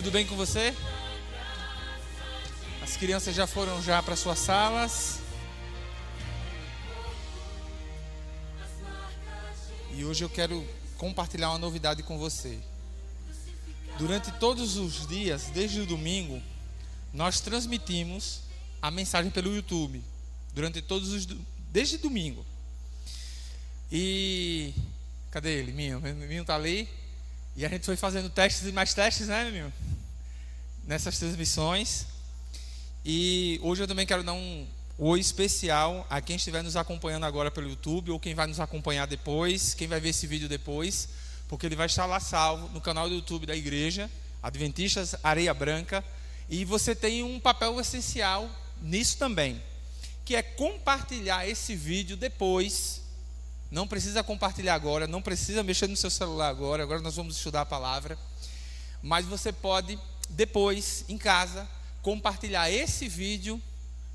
Tudo bem com você? As crianças já foram para suas salas. E hoje eu quero compartilhar uma novidade com você. Durante todos os dias, desde o domingo, nós transmitimos a mensagem pelo YouTube. Desde domingo. E cadê ele? Minho tá ali. E a gente foi fazendo testes e mais testes, né, Minho? Nessas transmissões. E hoje eu também quero dar um oi especial a quem estiver nos acompanhando agora pelo YouTube, ou quem vai nos acompanhar depois, quem vai ver esse vídeo depois, porque ele vai estar lá salvo no canal do YouTube da igreja Adventistas Areia Branca. E você tem um papel essencial nisso também, que é compartilhar esse vídeo depois. Não precisa compartilhar agora, não precisa mexer no seu celular agora nós vamos estudar a palavra. Mas você pode depois, em casa, compartilhar esse vídeo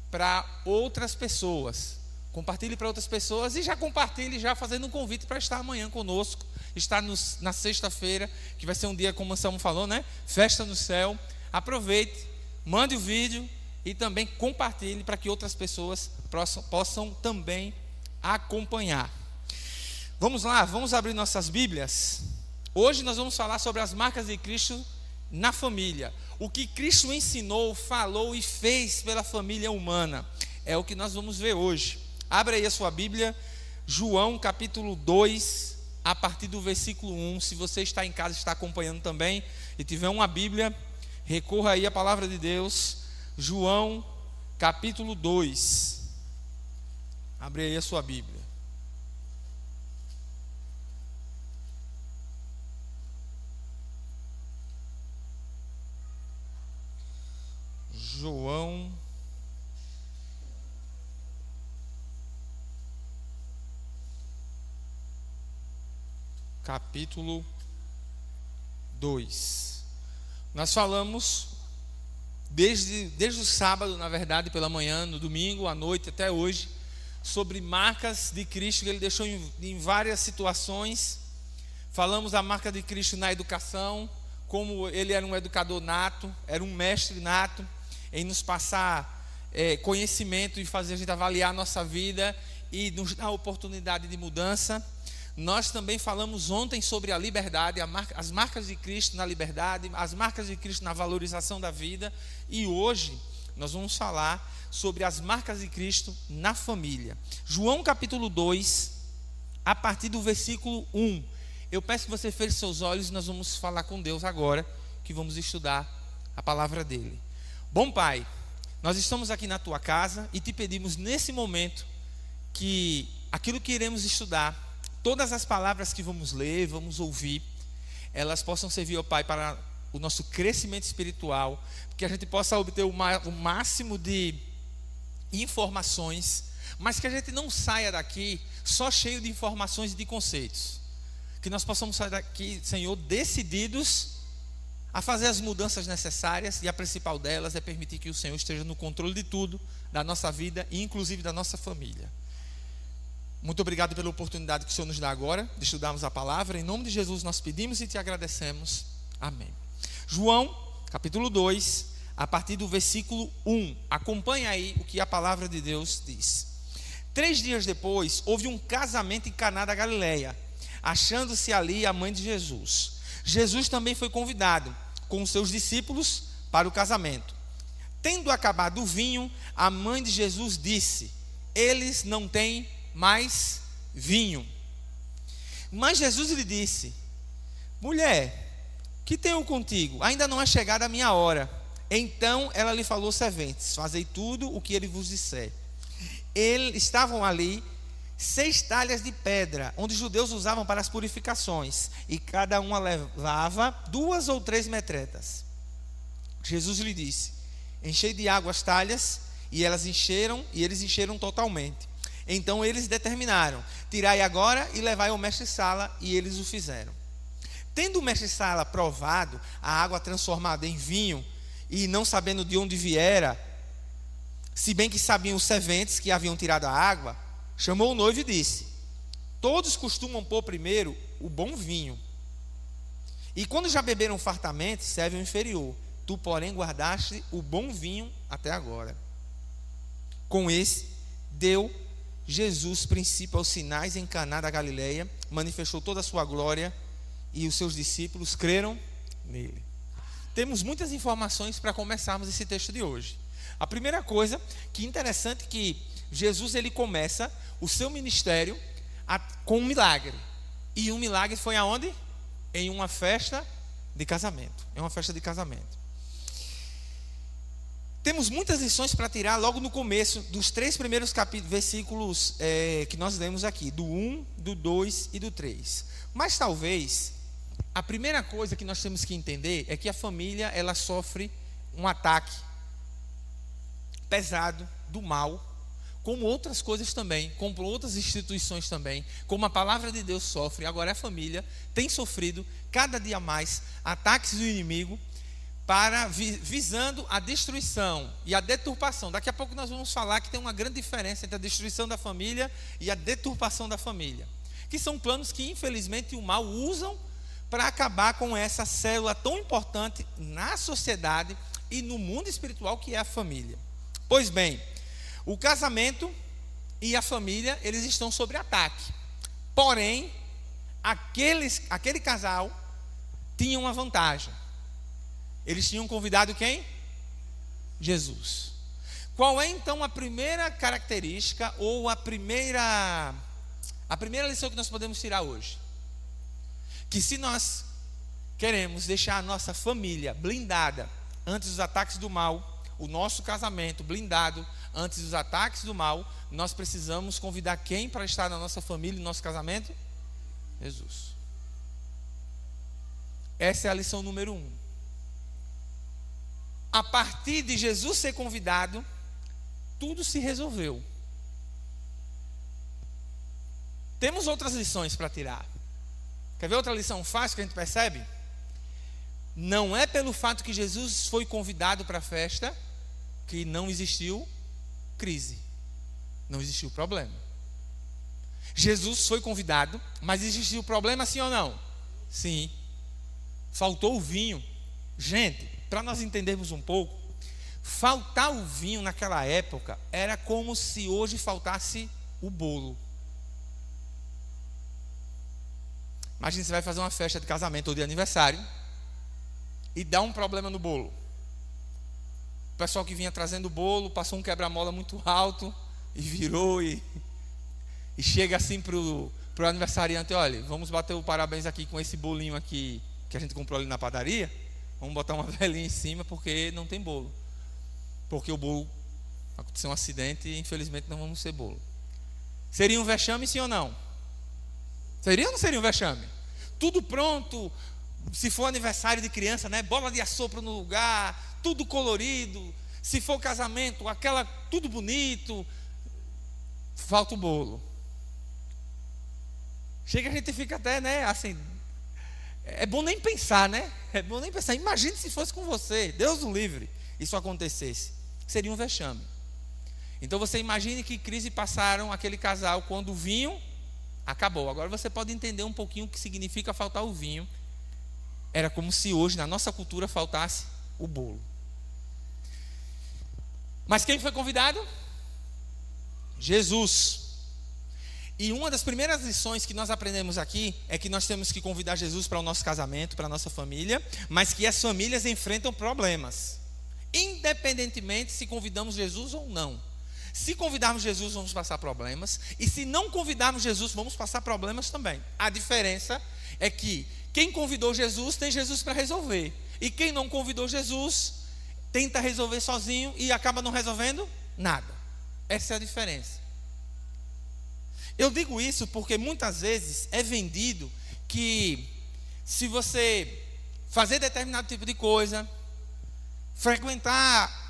para outras pessoas. Compartilhe para outras pessoas e já compartilhe, já fazendo um convite para estar amanhã conosco. Estar na sexta-feira, que vai ser um dia, como o Anselmo falou, né? Festa no céu. Aproveite, mande o vídeo e também compartilhe para que outras pessoas possam também acompanhar. Vamos lá, vamos abrir nossas Bíblias. Hoje nós vamos falar sobre as marcas de Cristo na família. O que Cristo ensinou, falou e fez pela família humana. É o que nós vamos ver hoje. Abra aí a sua Bíblia, João capítulo 2, a partir do versículo 1. Se você está em casa, está acompanhando também e tiver uma Bíblia, recorra aí à palavra de Deus. João capítulo 2. Abre aí a sua Bíblia. João capítulo 2. Nós falamos desde o sábado, na verdade, pela manhã, no domingo, à noite, até hoje, sobre marcas de Cristo que ele deixou em várias situações. Falamos da marca de Cristo na educação, como ele era um educador nato, era um mestre nato, em nos passar conhecimento e fazer a gente avaliar a nossa vida e nos dar oportunidade de mudança. Nós também falamos ontem sobre a liberdade, as marcas de Cristo na liberdade, as marcas de Cristo na valorização da vida. E hoje nós vamos falar sobre as marcas de Cristo na família. João capítulo 2, a partir do versículo 1. Eu peço que você feche seus olhos e nós vamos falar com Deus agora, que vamos estudar a palavra dele. Bom Pai, nós estamos aqui na tua casa e te pedimos nesse momento que aquilo que iremos estudar, todas as palavras que vamos ler, vamos ouvir, elas possam servir, ó Pai, para o nosso crescimento espiritual, que a gente possa obter o máximo de informações, mas que a gente não saia daqui só cheio de informações e de conceitos. Que nós possamos sair daqui, Senhor, decididos a fazer as mudanças necessárias, e a principal delas é permitir que o Senhor esteja no controle de tudo, da nossa vida e inclusive da nossa família. Muito obrigado pela oportunidade que o Senhor nos dá agora de estudarmos a palavra. Em nome de Jesus nós pedimos e te agradecemos. Amém. João, capítulo 2, a partir do versículo 1. Acompanha aí o que a palavra de Deus diz. 3 dias depois, houve um casamento em Caná da Galileia, achando-se ali a mãe de Jesus. Jesus também foi convidado com os seus discípulos para o casamento. Tendo acabado o vinho, a mãe de Jesus disse: eles não têm mais vinho. Mas Jesus lhe disse: mulher, que tenho contigo? Ainda não é chegada a minha hora. Então ela lhe falou aos serventes: fazei tudo o que ele vos disser. Estavam ali 6 talhas de pedra, onde os judeus usavam para as purificações, e cada uma levava 2 ou 3 metretas. Jesus lhe disse: enchei de água as talhas, e eles encheram totalmente. Então eles determinaram: tirai agora e levai ao mestre-sala, e eles o fizeram. Tendo o mestre-sala provado a água transformada em vinho, e não sabendo de onde viera, se bem que sabiam os serventes que haviam tirado a água, chamou o noivo e disse: todos costumam pôr primeiro o bom vinho, E quando já beberam fartamente, serve o inferior. Tu, porém, guardaste o bom vinho até agora. Com esse, deu Jesus princípio aos sinais em Caná da Galileia, manifestou toda a sua glória, e os seus discípulos creram nele. Temos muitas informações para começarmos esse texto de hoje. A primeira coisa, que interessante, que Jesus ele começa o seu ministério com um milagre. E um milagre foi aonde? Em uma festa de casamento. Em uma festa de casamento. Temos muitas lições para tirar logo no começo dos 3 primeiros versículos que nós lemos aqui, do 1, do 2 e do 3. Mas talvez a primeira coisa que nós temos que entender é que a família ela sofre um ataque pesado do mal, como outras coisas também, como outras instituições também, como a palavra de Deus sofre. Agora a família tem sofrido cada dia mais ataques do inimigo, visando a destruição e a deturpação. Daqui a pouco nós vamos falar que tem uma grande diferença entre a destruição da família e a deturpação da família, que são planos que infelizmente o mal usam para acabar com essa célula tão importante na sociedade e no mundo espiritual que é a família. Pois bem, o casamento e a família eles estão sob ataque. Porém, aquele casal tinha uma vantagem. Eles tinham convidado quem? Jesus. Qual é então a primeira característica ou a primeira lição que nós podemos tirar hoje? Que se nós queremos deixar a nossa família blindada antes dos ataques do mal, o nosso casamento blindado antes dos ataques do mal, nós precisamos convidar quem para estar na nossa família e no nosso casamento? Jesus. Essa é a lição número 1. A partir de Jesus ser convidado, tudo se resolveu. Temos outras lições para tirar. Quer ver outra lição fácil que a gente percebe? Não é pelo fato que Jesus foi convidado para a festa que não existiu crise, não existiu problema. Jesus foi convidado, mas existiu problema sim ou não? Sim. Faltou o vinho. Gente, para nós entendermos um pouco, faltar o vinho naquela época era como se hoje faltasse o bolo. Imagina, você vai fazer uma festa de casamento ou de aniversário e dá um problema no bolo. O pessoal que vinha trazendo o bolo passou um quebra-mola muito alto e virou e chega assim pro aniversariante: olha, vamos bater o parabéns aqui com esse bolinho aqui que a gente comprou ali na padaria. Vamos botar uma velhinha em cima porque não tem bolo. Porque o bolo aconteceu um acidente e infelizmente não vamos ter bolo. Seria um vexame, sim ou não? Seria ou não seria um vexame? Tudo pronto, se for aniversário de criança, né? Bola de assopro no lugar, tudo colorido. Se for casamento, tudo bonito, falta o bolo. Chega, a gente fica até, né, assim, é bom nem pensar, né? É bom nem pensar. Imagine se fosse com você, Deus o livre, isso acontecesse. Seria um vexame. Então você imagine que crise passaram aquele casal quando o vinho acabou. Agora você pode entender um pouquinho o que significa faltar o vinho. Era como se hoje na nossa cultura faltasse o bolo. Mas quem foi convidado? Jesus. E uma das primeiras lições que nós aprendemos aqui é que nós temos que convidar Jesus para o nosso casamento, para a nossa família, mas que as famílias enfrentam problemas, independentemente se convidamos Jesus ou não. Se convidarmos Jesus, vamos passar problemas, e se não convidarmos Jesus, vamos passar problemas também. A diferença é que quem convidou Jesus tem Jesus para resolver, e quem não convidou Jesus tenta resolver sozinho e acaba não resolvendo nada. Essa é a diferença. Eu digo isso porque muitas vezes é vendido que se você fazer determinado tipo de coisa, frequentar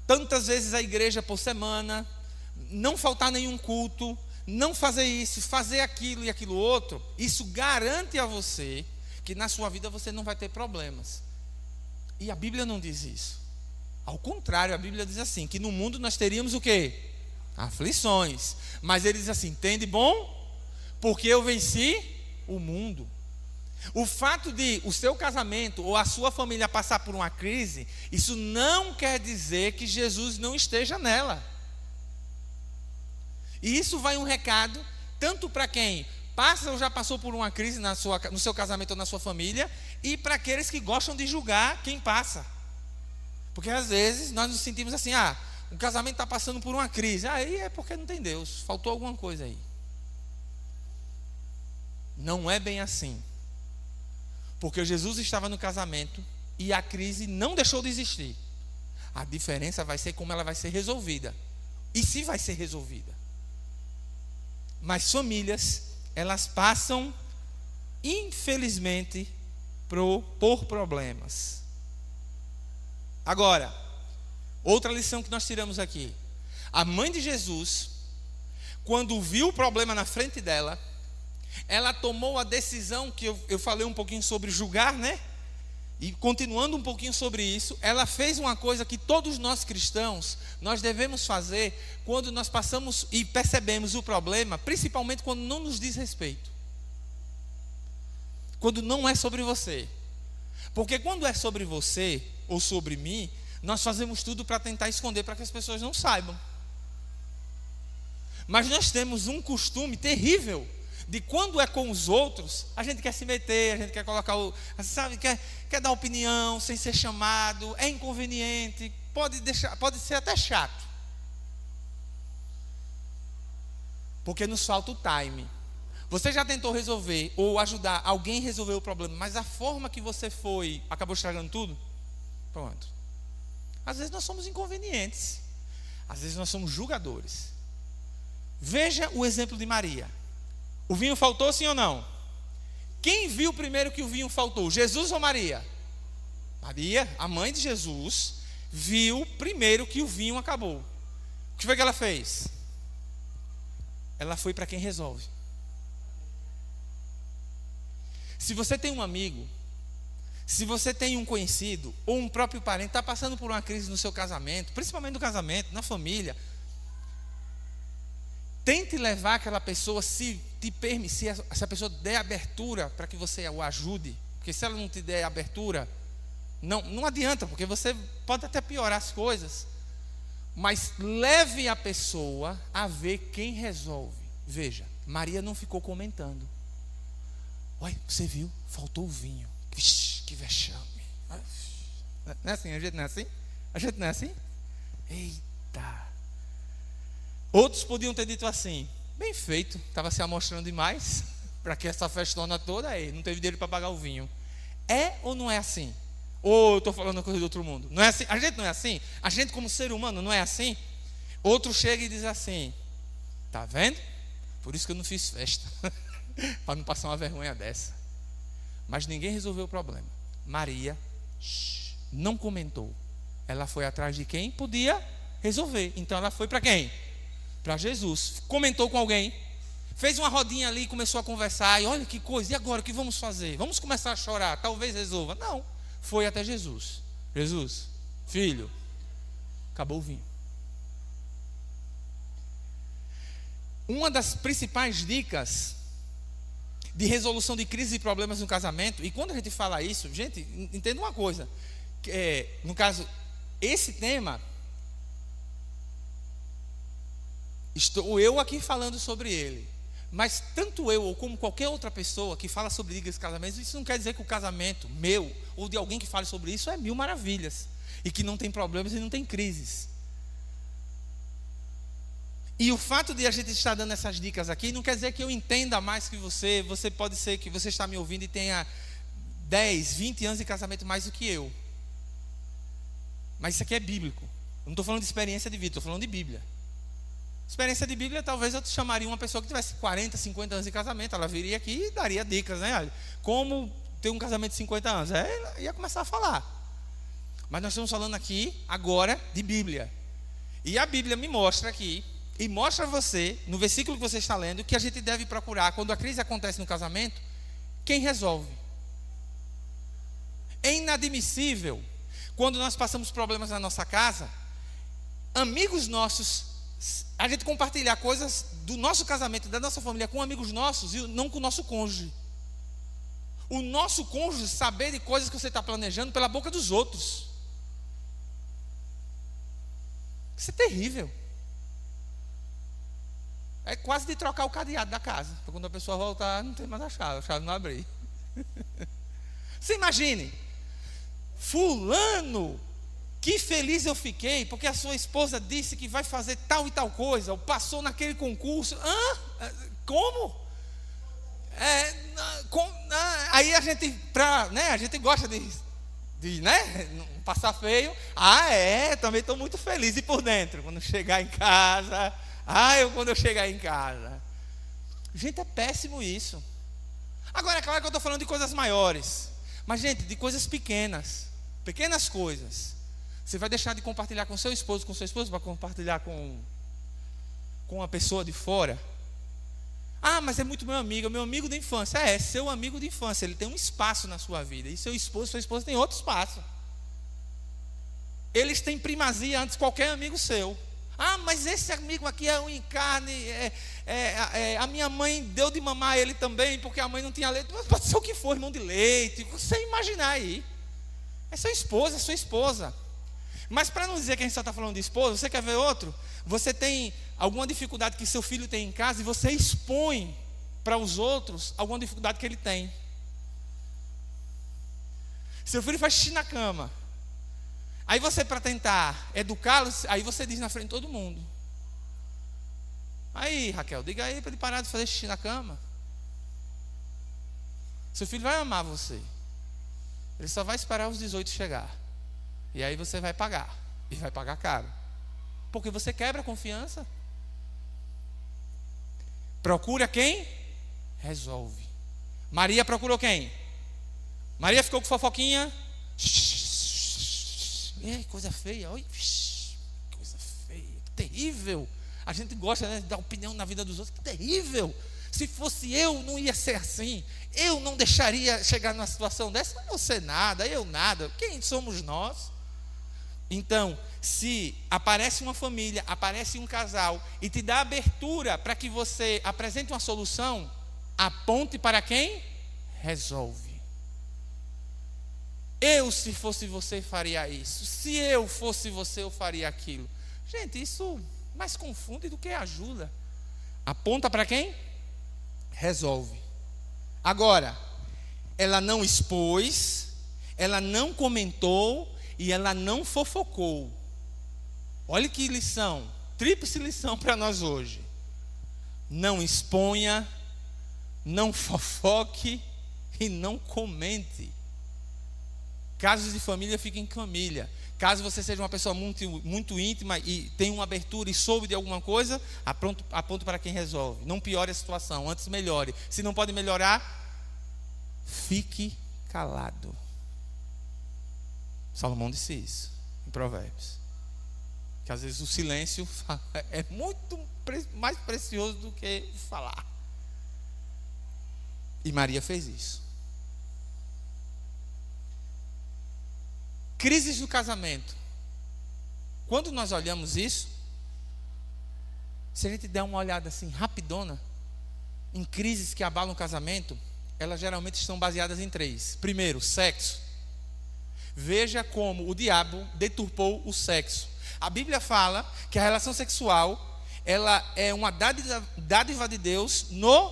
tantas vezes a igreja por semana, não faltar nenhum culto, não fazer isso, fazer aquilo e aquilo outro, isso garante a você que na sua vida você não vai ter problemas. E a Bíblia não diz isso. Ao contrário, a Bíblia diz assim, que no mundo nós teríamos o quê? Aflições. Mas ele diz assim: tem de bom, porque eu venci o mundo. O fato de o seu casamento ou a sua família passar por uma crise, isso não quer dizer que Jesus não esteja nela. E isso vai um recado tanto para quem passa ou já passou por uma crise no seu casamento ou na sua família, e para aqueles que gostam de julgar quem passa. Porque às vezes nós nos sentimos assim: o casamento está passando por uma crise, aí é porque não tem Deus, faltou alguma coisa aí. Não é bem assim. Porque Jesus estava no casamento e a crise não deixou de existir. A diferença vai ser como ela vai ser resolvida. E se vai ser resolvida. Mas famílias, elas passam, infelizmente, por problemas. Agora, outra lição que nós tiramos aqui. A mãe de Jesus, quando viu o problema na frente dela, ela tomou a decisão que eu falei um pouquinho sobre julgar, né? E continuando um pouquinho sobre isso, ela fez uma coisa que todos nós cristãos, nós devemos fazer quando nós passamos e percebemos o problema, principalmente quando não nos diz respeito. Quando não é sobre você. Porque quando é sobre você ou sobre mim, nós fazemos tudo para tentar esconder, para que as pessoas não saibam. Mas nós temos um costume terrível de quando é com os outros, a gente quer se meter, a gente quer colocar quer dar opinião sem ser chamado, é inconveniente, pode ser até chato. Porque nos falta o time. Você já tentou resolver ou ajudar alguém a resolver o problema, mas a forma que você foi acabou estragando tudo? Pronto. Às vezes nós somos inconvenientes, às vezes nós somos julgadores. Veja o exemplo de Maria. O vinho faltou, sim ou não? Quem viu primeiro que o vinho faltou? Jesus ou Maria? Maria, a mãe de Jesus, viu primeiro que o vinho acabou. O que foi que ela fez? Ela foi para quem resolve. Se você tem um amigo, se você tem um conhecido ou um próprio parente, está passando por uma crise no seu casamento, principalmente no casamento, na família, tente levar aquela pessoa, se a pessoa der abertura para que você o ajude. Porque se ela não te der abertura, não adianta, porque você pode até piorar as coisas. Mas leve a pessoa a ver quem resolve. Veja, Maria não ficou comentando. Olha, você viu? Faltou o vinho. Vixe, que vexame. Não é assim? A gente não é assim? A gente não é assim? Eita. Outros podiam ter dito assim: bem feito, estava se amostrando demais, para que essa festona toda aí, não teve dinheiro para pagar o vinho. É ou não é assim? Ou eu estou falando uma coisa do outro mundo? Não é assim? A gente não é assim? A gente como ser humano não é assim? Outro chega e diz assim: tá vendo? Por isso que eu não fiz festa, para não passar uma vergonha dessa. Mas ninguém resolveu o problema. Maria não comentou. Ela foi atrás de quem podia resolver. Então ela foi para quem? Para Jesus. Comentou com alguém, fez uma rodinha ali, começou a conversar, e olha que coisa, e agora o que vamos fazer? Vamos começar a chorar, talvez resolva. Não, foi até Jesus. Jesus, filho, acabou o vinho. Uma das principais dicas de resolução de crises e problemas no casamento, e quando a gente fala isso, gente, entenda uma coisa, no caso, esse tema, estou eu aqui falando sobre ele, mas tanto eu ou como qualquer outra pessoa que fala sobre dicas de casamento, isso não quer dizer que o casamento meu ou de alguém que fale sobre isso é mil maravilhas e que não tem problemas e não tem crises. E o fato de a gente estar dando essas dicas aqui não quer dizer que eu entenda mais que você. Você pode ser que você está me ouvindo e tenha 10, 20 anos de casamento mais do que eu. Mas isso aqui é bíblico. Eu não estou falando de experiência de vida, estou falando de Bíblia. Experiência de Bíblia, talvez eu chamaria uma pessoa que tivesse 40, 50 anos de casamento. Ela viria aqui e daria dicas, né? Olha, como ter um casamento de 50 anos. Ela ia começar a falar. Mas nós estamos falando aqui, agora, de Bíblia. E a Bíblia me mostra aqui, e mostra a você, no versículo que você está lendo, que a gente deve procurar, quando a crise acontece no casamento, quem resolve. É inadmissível, quando nós passamos problemas na nossa casa, amigos nossos, a gente compartilhar coisas do nosso casamento, da nossa família, com amigos nossos, e não com o nosso cônjuge. o nosso cônjuge saber de coisas que você está planejando pela boca dos outros. Isso é terrível. É quase de trocar o cadeado da casa, para quando a pessoa voltar, não tem mais a chave não abrir. Você imagine, fulano, que feliz eu fiquei, porque a sua esposa disse que vai fazer tal e tal coisa, ou passou naquele concurso. Como? Aí a gente, a gente gosta de não passar feio. Também estou muito feliz. E por dentro, quando chegar em casa, quando eu chegar em casa. Gente, é péssimo isso. Agora, é claro que eu estou falando de coisas maiores, mas, gente, de coisas pequenas coisas. Você vai deixar de compartilhar com seu esposo, para compartilhar com uma pessoa de fora? Mas é muito meu amigo da infância. É seu amigo de infância, ele tem um espaço na sua vida, e sua esposa tem outro espaço. Eles têm primazia antes de qualquer amigo seu. Mas esse amigo aqui é um encarne, a minha mãe deu de mamar ele também, porque a mãe não tinha leite. Mas pode ser o que for, irmão de leite, você imaginar aí. É sua esposa. Mas para não dizer que a gente só está falando de esposa, você quer ver outro? Você tem alguma dificuldade que seu filho tem em casa e você expõe para os outros alguma dificuldade que ele tem. Seu filho faz xixi na cama. Aí você, para tentar educá-lo, aí você diz na frente de todo mundo. Aí, Raquel, diga aí para ele parar de fazer xixi na cama. Seu filho vai amar você. Ele só vai esperar os 18 chegar. E aí você vai pagar. E vai pagar caro. Porque você quebra a confiança. Procura quem? Resolve. Maria procurou quem? Maria ficou com fofoquinha. Coisa feia. Oi, coisa feia. Que terrível. A gente gosta, de dar opinião na vida dos outros. Que terrível. Se fosse eu, não ia ser assim. Eu não deixaria chegar numa situação dessa. Não você nada, eu nada. Quem somos nós? Então, se aparece uma família, aparece um casal e te dá abertura para que você apresente uma solução, aponte para quem? Resolve. Eu, se fosse você, faria isso. Se eu fosse você, eu faria aquilo. Gente, isso mais confunde do que ajuda. Aponta para quem? Resolve. Agora, ela não expôs, ela não comentou e ela não fofocou. Olha que lição, tríplice lição para nós hoje. Não exponha, não fofoque e não comente. Casos de família, fiquem em família. Caso você seja uma pessoa muito íntima e tenha uma abertura e soube de alguma coisa, aponte para quem resolve. Não piore a situação, antes melhore. Se não pode melhorar, fique calado. Salomão disse isso em Provérbios. Que às vezes o silêncio é muito mais precioso do que falar. E Maria fez isso. Crises do casamento. Quando nós olhamos isso, se a gente der uma olhada assim rapidona em crises que abalam o casamento, elas geralmente estão baseadas em 3. Primeiro, sexo. Veja como o diabo deturpou o sexo. A Bíblia fala que a relação sexual, ela é uma dádiva de Deus no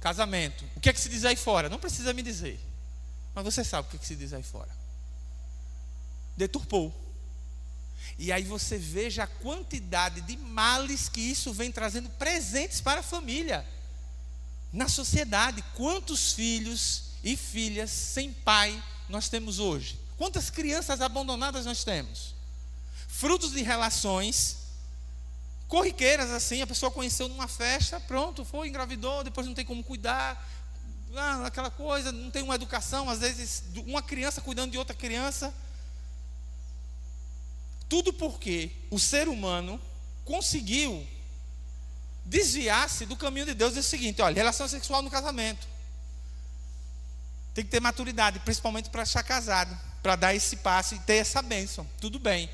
casamento. O que é que se diz aí fora? Não precisa me dizer, mas você sabe o que é que se diz aí fora. Deturpou. E aí você veja a quantidade de males que isso vem trazendo presentes para a família. Na sociedade, quantos filhos e filhas sem pai nós temos hoje? Quantas crianças abandonadas nós temos? Frutos de relações corriqueiras assim, a pessoa conheceu numa festa, pronto, foi, engravidou, depois não tem como cuidar, aquela coisa, não tem uma educação, às vezes uma criança cuidando de outra criança. Tudo porque o ser humano conseguiu desviar-se do caminho de Deus. É o seguinte, olha, relação sexual no casamento. Tem que ter maturidade, principalmente para estar casado, para dar esse passo e ter essa bênção. Tudo bem.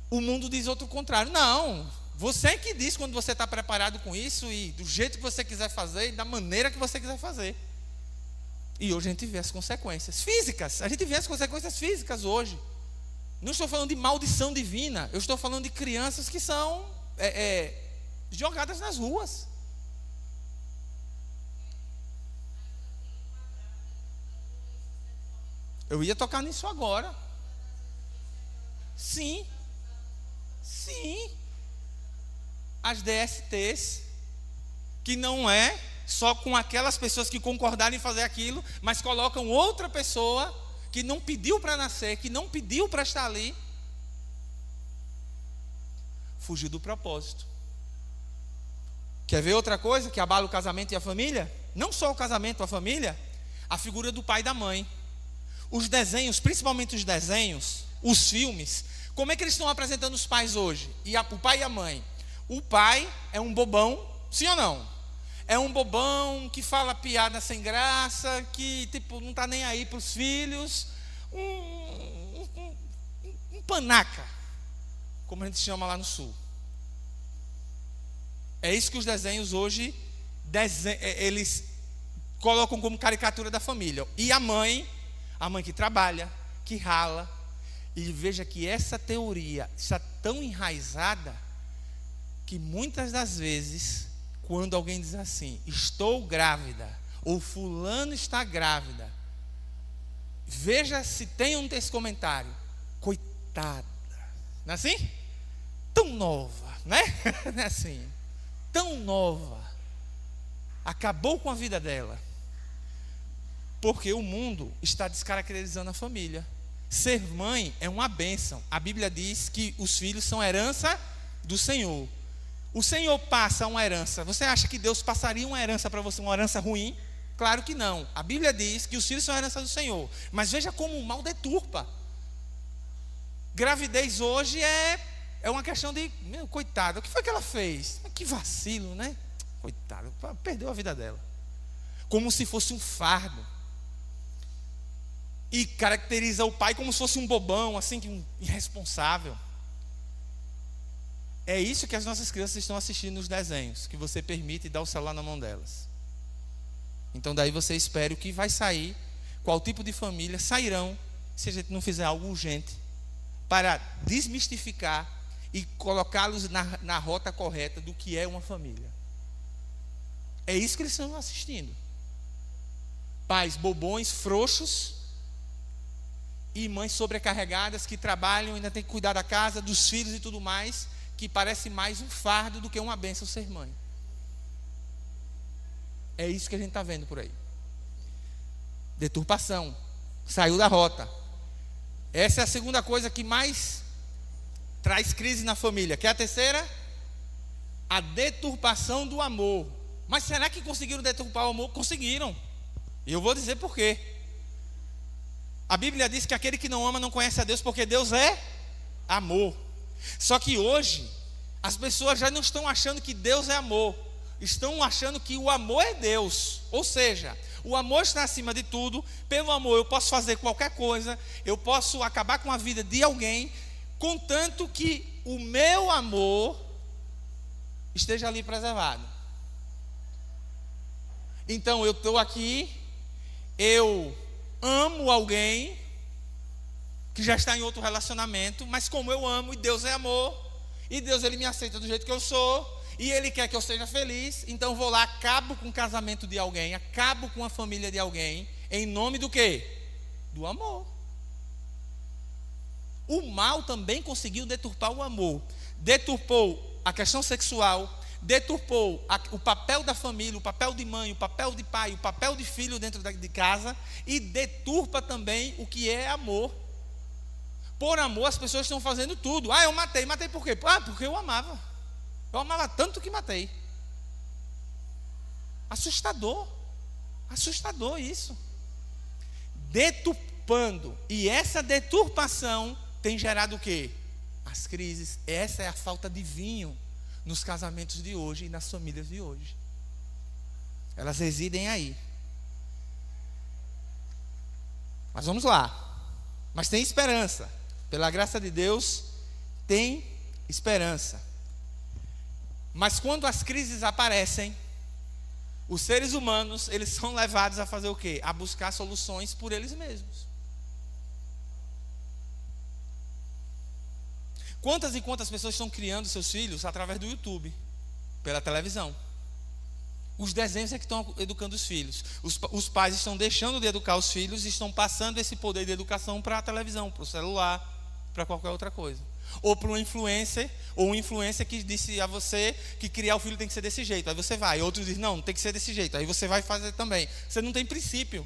O mundo diz outro contrário. Não, você que diz quando você está preparado com isso e do jeito que você quiser fazer e da maneira que você quiser fazer. E hoje a gente vê as consequências físicas. A gente vê as consequências físicas hoje. Não estou falando de maldição divina. Eu estou falando de crianças que são jogadas nas ruas. Eu ia tocar nisso agora. Sim. Sim. As DSTs, que não é só com aquelas pessoas que concordaram em fazer aquilo, mas colocam outra pessoa que não pediu para nascer, que não pediu para estar ali. Fugiu do propósito. Quer ver outra coisa que abala o casamento e a família? Não só o casamento, a família, a figura do pai e da mãe. Os desenhos, principalmente os desenhos, os filmes, como é que eles estão apresentando os pais hoje? O pai e a mãe. O pai é um bobão, sim ou não? É um bobão que fala piada sem graça, que não está nem aí para os filhos. Um panaca, como a gente chama lá no sul. É isso que os desenhos hoje, eles colocam como caricatura da família. E a mãe que trabalha, que rala. E veja que essa teoria está tão enraizada que muitas das vezes, quando alguém diz assim, estou grávida, ou fulano está grávida, veja se tem esse comentário, coitada, não é assim? Tão nova, né? Não é assim? Tão nova, acabou com a vida dela, porque o mundo está descaracterizando a família. Ser mãe é uma bênção. A Bíblia diz que os filhos são herança do Senhor. O Senhor passa uma herança. Você acha que Deus passaria uma herança para você, uma herança ruim? Claro que não. A Bíblia diz que os filhos são herança do Senhor. Mas veja como o mal deturpa. Gravidez hoje é uma questão de, meu, coitado, o que foi que ela fez? Que vacilo, né? Coitado, perdeu a vida dela. Como se fosse um fardo. E caracteriza o pai como se fosse um bobão, assim, um irresponsável. É isso que as nossas crianças estão assistindo nos desenhos, que você permite dar o celular na mão delas. Então daí você espera o que vai sair, qual tipo de família sairão, se a gente não fizer algo urgente, para desmistificar e colocá-los na rota correta do que é uma família. É isso que eles estão assistindo. Pais bobões, frouxos, e mães sobrecarregadas que trabalham, ainda tem que cuidar da casa, dos filhos e tudo mais, que parece mais um fardo do que uma bênção ser mãe. É isso que a gente está vendo por aí. Deturpação. Saiu da rota. Essa é a segunda coisa que mais traz crise na família. Quer a terceira? A deturpação do amor. Mas será que conseguiram deturpar o amor? Conseguiram. E eu vou dizer por quê. A Bíblia diz que aquele que não ama não conhece a Deus, porque Deus é amor. Só que hoje as pessoas já não estão achando que Deus é amor, estão achando que o amor é Deus. Ou seja, o amor está acima de tudo. Pelo amor eu posso fazer qualquer coisa, eu posso acabar com a vida de alguém, contanto que o meu amor esteja ali preservado. Então eu estou aqui, eu amo alguém que já está em outro relacionamento, mas como eu amo, e Deus é amor, e Deus ele me aceita do jeito que eu sou, e Ele quer que eu seja feliz, então eu vou lá, acabo com o casamento de alguém, acabo com a família de alguém, em nome do quê? Do amor. O mal também conseguiu deturpar o amor, deturpou a questão sexual, deturpou o papel da família, o papel de mãe, o papel de pai, o papel de filho dentro de casa, e deturpa também o que é amor. Por amor as pessoas estão fazendo tudo. Eu matei por quê? Porque eu amava tanto que matei. Assustador isso. Deturpando, e essa deturpação tem gerado o quê? As crises. Essa é a falta de vinho nos casamentos de hoje e nas famílias de hoje. Elas residem aí. Mas vamos lá. Mas tem esperança. Pela graça de Deus, tem esperança. Mas quando as crises aparecem, Os seres humanos, eles são levados a fazer o quê? A buscar soluções por eles mesmos. Quantas e quantas pessoas estão criando seus filhos através do YouTube, pela televisão? Os desenhos é que estão educando os filhos. Os pais estão deixando de educar os filhos e estão passando esse poder de educação para a televisão, para o celular, para qualquer outra coisa. Ou para um influencer que disse a você que criar o filho tem que ser desse jeito. Aí você vai. Outros dizem, não tem que ser desse jeito. Aí você vai fazer também. Você não tem princípio.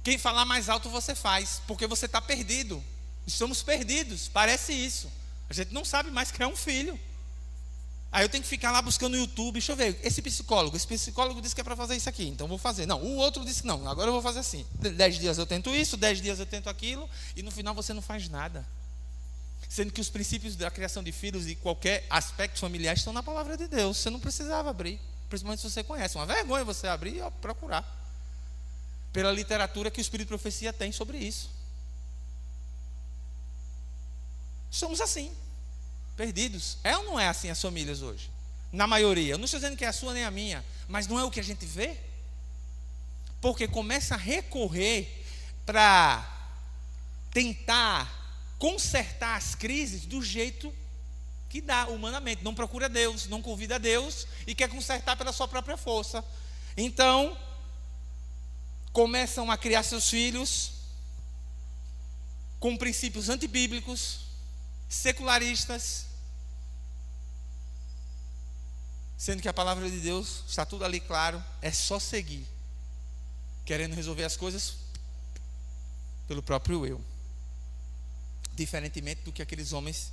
Quem falar mais alto você faz, porque você está perdido. Estamos perdidos, parece isso. A gente não sabe mais criar um filho. Aí eu tenho que ficar lá buscando no YouTube. Deixa eu ver, esse psicólogo disse que é para fazer isso aqui, então vou fazer. Não, o outro disse que não, agora eu vou fazer assim. 10 dias eu tento isso, 10 dias eu tento aquilo, e no final você não faz nada. Sendo que os princípios da criação de filhos e qualquer aspecto familiar estão na palavra de Deus. Você não precisava abrir, principalmente se você conhece. Uma vergonha você abrir e procurar. Pela literatura que o Espírito de Profecia tem sobre isso. Somos assim, perdidos. É ou não é assim as famílias hoje? Na maioria. Eu não estou dizendo que é a sua nem a minha, mas não é o que a gente vê? Porque começa a recorrer para tentar consertar as crises do jeito que dá humanamente. Não procura Deus, não convida Deus e quer consertar pela sua própria força. Então, começam a criar seus filhos com princípios antibíblicos, secularistas, sendo que a palavra de Deus está tudo ali claro, é só seguir, querendo resolver as coisas pelo próprio eu, diferentemente do que aqueles homens,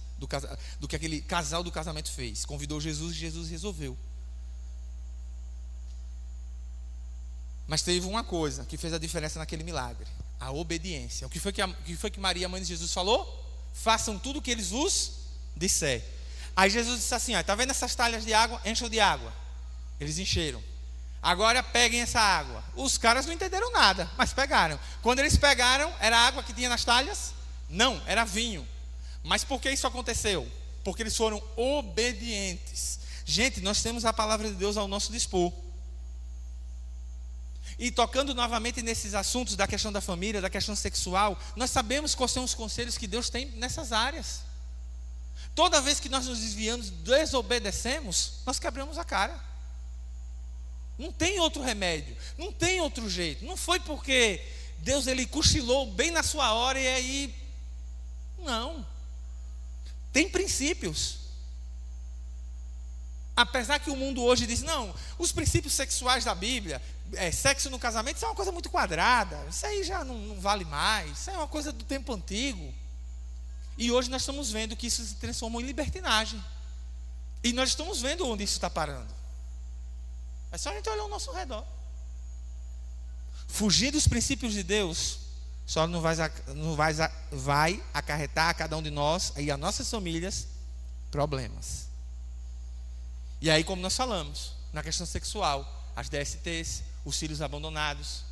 do que aquele casal do casamento fez. Convidou Jesus e Jesus resolveu. Mas teve uma coisa que fez a diferença naquele milagre: a obediência. O que foi que Maria, mãe de Jesus, falou? Façam tudo o que eles vos disser. Aí Jesus disse assim: está vendo essas talhas de água? Encham de água. Eles encheram. Agora peguem essa água. Os caras não entenderam nada, mas pegaram. Quando eles pegaram, era a água que tinha nas talhas? Não, era vinho. Mas por que isso aconteceu? Porque eles foram obedientes. Gente, nós temos a palavra de Deus ao nosso dispor. E tocando novamente nesses assuntos da questão da família, da questão sexual, nós sabemos quais são os conselhos que Deus tem nessas áreas. Toda vez que nós nos desviamos, desobedecemos, nós quebramos a cara. Não tem outro remédio, não tem outro jeito. Não foi porque Deus ele cochilou bem na sua hora e aí... Não. Tem princípios. Apesar que o mundo hoje diz, não, os princípios sexuais da Bíblia, sexo no casamento, isso é uma coisa muito quadrada, isso aí já não vale mais, isso é uma coisa do tempo antigo. E hoje nós estamos vendo que isso se transformou em libertinagem. E nós estamos vendo onde isso está parando. É só a gente olhar ao nosso redor. Fugir dos princípios de Deus só vai acarretar a cada um de nós e a nossas famílias problemas. E aí, como nós falamos, na questão sexual, as DSTs, os filhos abandonados,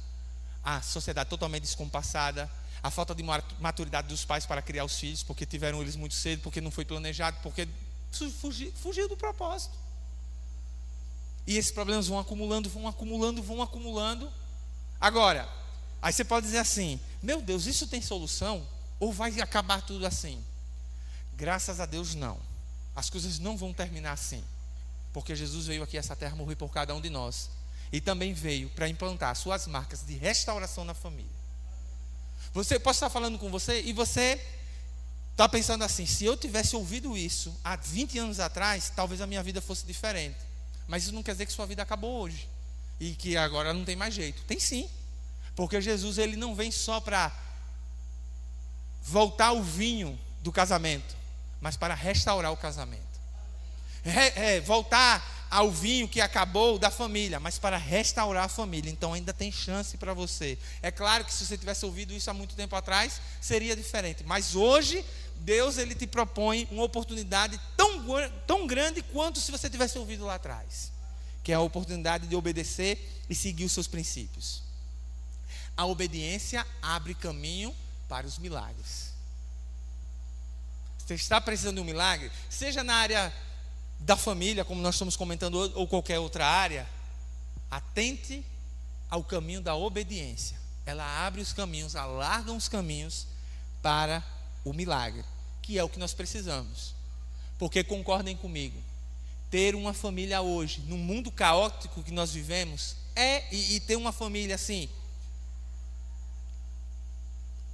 a sociedade totalmente descompassada, a falta de maturidade dos pais para criar os filhos, porque tiveram eles muito cedo, porque não foi planejado, porque fugiu do propósito. E esses problemas vão acumulando. Agora, aí você pode dizer assim, meu Deus, isso tem solução? Ou vai acabar tudo assim? Graças a Deus não. As coisas não vão terminar assim. Porque Jesus veio aqui a essa terra morrer por cada um de nós. E também veio para implantar suas marcas de restauração na família. Você pode estar falando com você e você está pensando assim, se eu tivesse ouvido isso há 20 anos atrás, talvez a minha vida fosse diferente. Mas isso não quer dizer que sua vida acabou hoje. E que agora não tem mais jeito. Tem sim. Porque Jesus ele não vem só para voltar o vinho do casamento, mas para restaurar o casamento. Voltar ao vinho que acabou da família, mas para restaurar a família. Então ainda tem chance para você. É claro que se você tivesse ouvido isso há muito tempo atrás, seria diferente. Mas hoje, Deus ele te propõe uma oportunidade tão grande quanto se você tivesse ouvido lá atrás. Que é a oportunidade de obedecer e seguir os seus princípios. A obediência abre caminho para os milagres. Você está precisando de um milagre? Seja na área da família, como nós estamos comentando, ou qualquer outra área, atente ao caminho da obediência. Ela abre os caminhos, alarga os caminhos para o milagre, que é o que nós precisamos. Porque concordem comigo, ter uma família hoje, no mundo caótico que nós vivemos, e ter uma família assim,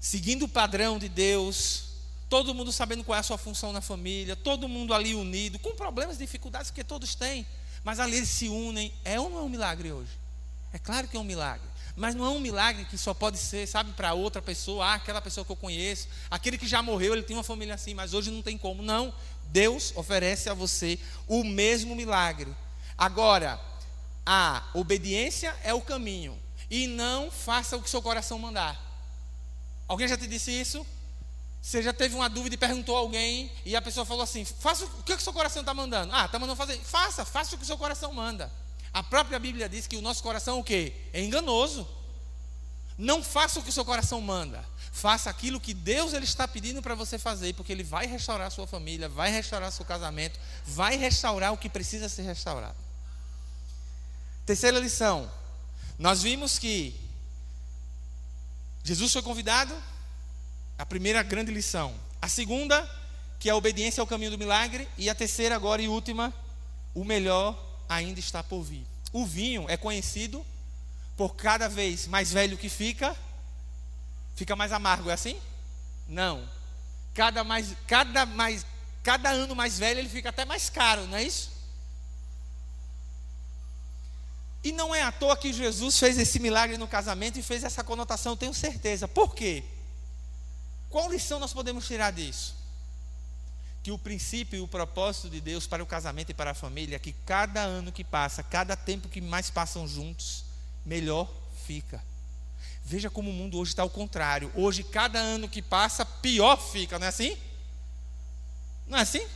seguindo o padrão de Deus, todo mundo sabendo qual é a sua função na família, todo mundo ali unido, com problemas, dificuldades, porque todos têm, mas ali eles se unem. É ou não é um milagre hoje? É claro que é um milagre, mas não é um milagre que só pode ser, sabe, para outra pessoa, aquela pessoa que eu conheço, aquele que já morreu, ele tem uma família assim, mas hoje não tem como. Não, Deus oferece a você o mesmo milagre. Agora, a obediência é o caminho, e não faça o que seu coração mandar. Alguém já te disse isso? Você já teve uma dúvida e perguntou a alguém, e a pessoa falou assim: faça o que o seu coração está mandando. Está mandando fazer. Faça o que o seu coração manda. A própria Bíblia diz que o nosso coração o quê? É enganoso. Não faça o que o seu coração manda. Faça aquilo que Deus ele está pedindo para você fazer, porque Ele vai restaurar a sua família, vai restaurar seu casamento, vai restaurar o que precisa ser restaurado. Terceira lição. Nós vimos que Jesus foi convidado, a primeira grande lição. A segunda, que a obediência é o caminho do milagre. E a terceira, agora e última, o melhor ainda está por vir. O vinho é conhecido por cada vez mais velho que fica mais amargo, é assim? Não. Cada ano mais velho ele fica até mais caro, não é isso? E não é à toa que Jesus fez esse milagre no casamento e fez essa conotação, eu tenho certeza. Por quê? Qual lição nós podemos tirar disso? Que o princípio e o propósito de Deus para o casamento e para a família é que cada ano que passa, cada tempo que mais passam juntos, melhor fica. Veja como o mundo hoje está ao contrário. Hoje, cada ano que passa, pior fica, não é assim? Não é assim?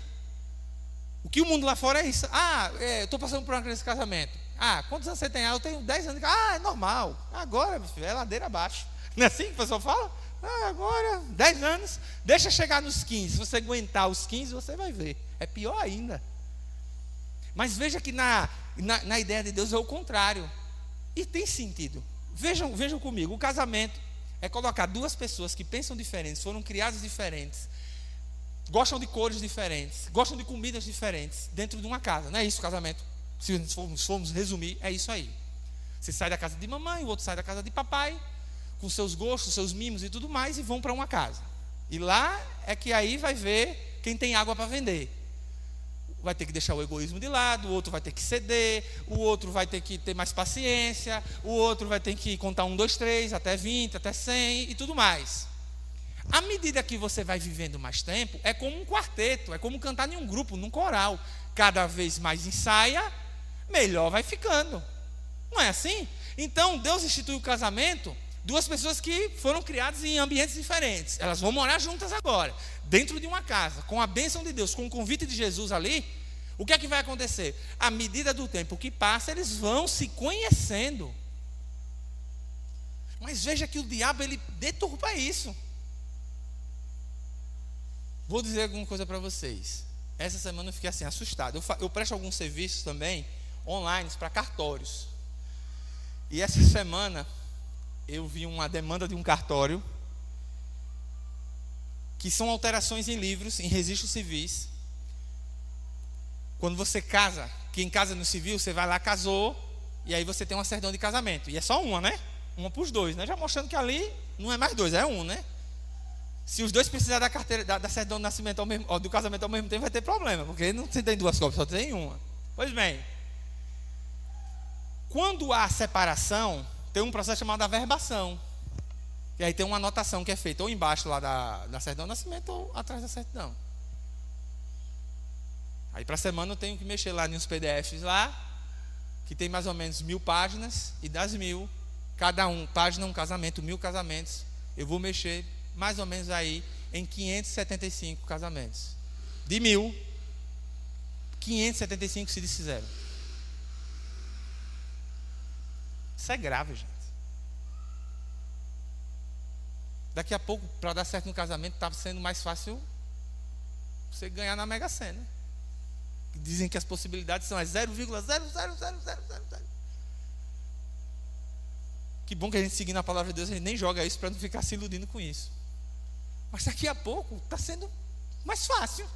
O que o mundo lá fora é isso. Eu estou passando por uma crise de casamento. Quantos anos você tem? Eu tenho 10 anos. É normal. Agora, meu filho, é ladeira abaixo. Não é assim que o pessoal fala? Agora, 10 anos, deixa chegar nos 15. Se você aguentar os 15, você vai ver. É pior ainda. Mas veja que na ideia de Deus é o contrário. E tem sentido. Vejam comigo, o casamento é colocar duas pessoas que pensam diferentes, foram criadas diferentes, gostam de cores diferentes, gostam de comidas diferentes, dentro de uma casa. Não é isso o casamento? Se formos resumir, é isso aí. Você sai da casa de mamãe, o outro sai da casa de papai, com seus gostos, seus mimos e tudo mais, e vão para uma casa. E lá é que aí vai ver quem tem água para vender. Vai ter que deixar o egoísmo de lado, o outro vai ter que ceder, o outro vai ter que ter mais paciência, o outro vai ter que contar 1, 2, 3, até 20, até 100 e tudo mais. À medida que você vai vivendo mais tempo, é como um quarteto, é como cantar em um grupo, num coral. Cada vez mais ensaia, melhor vai ficando. Não é assim? Então, Deus instituiu o casamento, duas pessoas que foram criadas em ambientes diferentes. Elas vão morar juntas agora, dentro de uma casa, com a bênção de Deus, com o convite de Jesus ali. O que é que vai acontecer? À medida do tempo que passa, eles vão se conhecendo. Mas veja que o diabo, ele deturpa isso. Vou dizer alguma coisa para vocês. Essa semana eu fiquei assim, assustado. Eu presto alguns serviços também, online, para cartórios. E essa semana eu vi uma demanda de um cartório, que são alterações em livros, em registros civis. Quando você casa, quem casa no civil, você vai lá, casou, e aí você tem uma certidão de casamento. E é só uma, né? Uma para os dois, né? Já mostrando que ali não é mais dois, é um, né? Se os dois precisarem da carteira, da certidão de nascimento do casamento ao mesmo tempo, vai ter problema, porque não tem duas cópias, só tem uma. Pois bem, quando há separação, tem um processo chamado averbação. E aí tem uma anotação que é feita ou embaixo lá da certidão de nascimento ou atrás da certidão. Aí para a semana eu tenho que mexer lá nos PDFs lá, que tem mais ou menos 1000 páginas, e das 1000, cada página um casamento, 1000 casamentos, eu vou mexer mais ou menos aí em 575 casamentos. De 1000, 575 se desfizeram. Isso é grave, gente. Daqui a pouco, para dar certo no casamento, está sendo mais fácil você ganhar na Mega Sena. dizem que as possibilidades são 0,00000. Que bom que a gente seguindo a palavra de Deus, a gente nem joga isso para não ficar se iludindo com isso. Mas daqui a pouco está sendo mais fácil.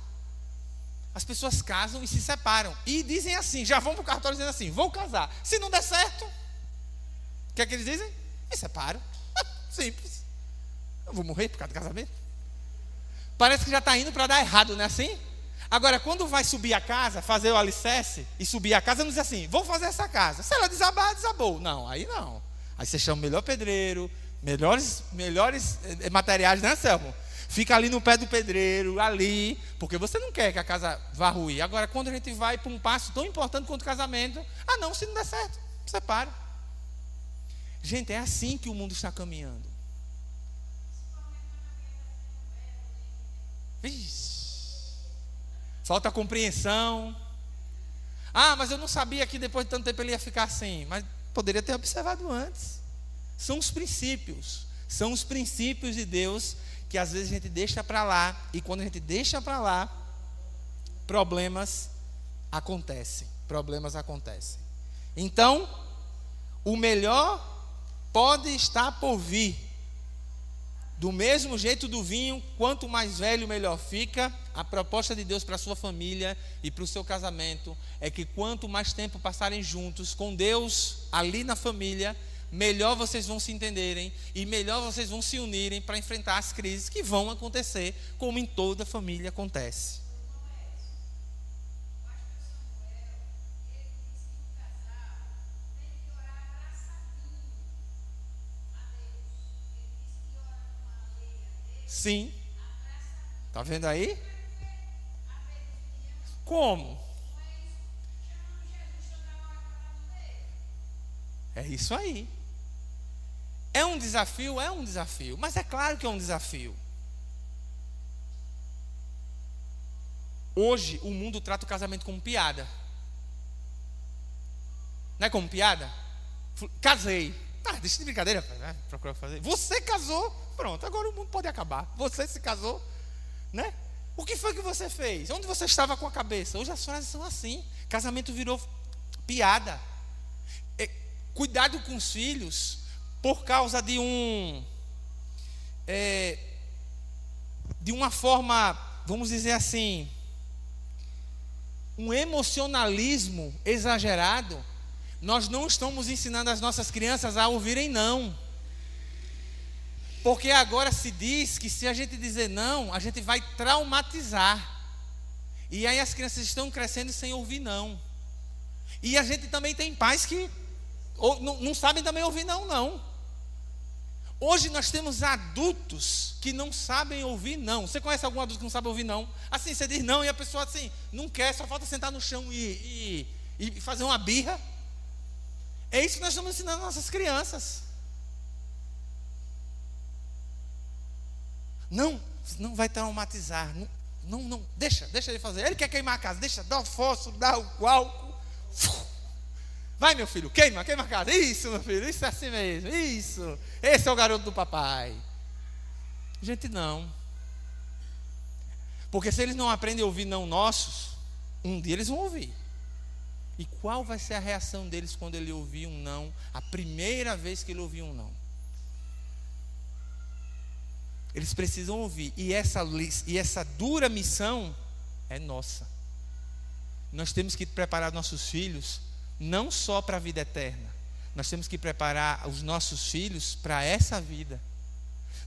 As pessoas casam e se separam. E dizem assim, já vão para o cartório dizendo assim, vou casar. Se não der certo, o que é que eles dizem? Me separo. Simples. Eu vou morrer por causa do casamento. Parece que já está indo para dar errado, não é assim? Agora, quando vai subir a casa, fazer o alicerce e subir a casa, não diz assim, vou fazer essa casa. Se ela desabar, desabou. Não, aí não. Aí você chama o melhor pedreiro, melhores materiais, né, Selmo? Fica ali no pé do pedreiro, ali, porque você não quer que a casa vá ruir. Agora, quando a gente vai para um passo tão importante quanto o casamento, não, se não der certo, separa. Gente, é assim que o mundo está caminhando. Vixe. Falta compreensão. Mas eu não sabia que depois de tanto tempo ele ia ficar assim. Mas poderia ter observado antes. São os princípios de Deus que às vezes a gente deixa para lá, e quando a gente deixa para lá, problemas acontecem. Então, o melhor pode estar por vir. Do mesmo jeito do vinho, quanto mais velho, melhor fica. A proposta de Deus para a sua família e para o seu casamento é que quanto mais tempo passarem juntos com Deus ali na família, melhor vocês vão se entenderem e melhor vocês vão se unirem para enfrentar as crises que vão acontecer, como em toda família acontece. Sim. Está vendo aí? Como? É isso aí. É um desafio, mas é claro que é um desafio. Hoje o mundo trata o casamento como piada. Não é como piada? Casei. Deixa de brincadeira, né? Procura fazer. Você casou, pronto, agora o mundo pode acabar. Você se casou, né? O que foi que você fez? Onde você estava com a cabeça? Hoje as frases são assim. Casamento virou piada. Cuidado com os filhos por causa de uma forma, vamos dizer assim, um emocionalismo exagerado. Nós não estamos ensinando as nossas crianças a ouvirem não. Porque agora se diz que se a gente dizer não, a gente vai traumatizar. E aí as crianças estão crescendo sem ouvir não. E a gente também tem pais que não sabem também ouvir não. Hoje nós temos adultos que não sabem ouvir não. Você conhece algum adulto que não sabe ouvir não? Assim, você diz não e a pessoa assim, não quer, só falta sentar no chão e fazer uma birra. É isso que nós estamos ensinando às nossas crianças. Não vai traumatizar. Não, deixa ele fazer. Ele quer queimar a casa, dá o fósforo, dá o álcool. Vai, meu filho, queima a casa. Isso, meu filho, isso é assim mesmo. Isso, esse é o garoto do papai. Gente, não. Porque se eles não aprendem a ouvir não nossos, um dia eles vão ouvir. E qual vai ser a reação deles quando ele ouvir um não, a primeira vez que ele ouvir um não? Eles precisam ouvir. E essa dura missão é nossa. Nós temos que preparar nossos filhos não só para a vida eterna. Nós temos que preparar os nossos filhos para essa vida.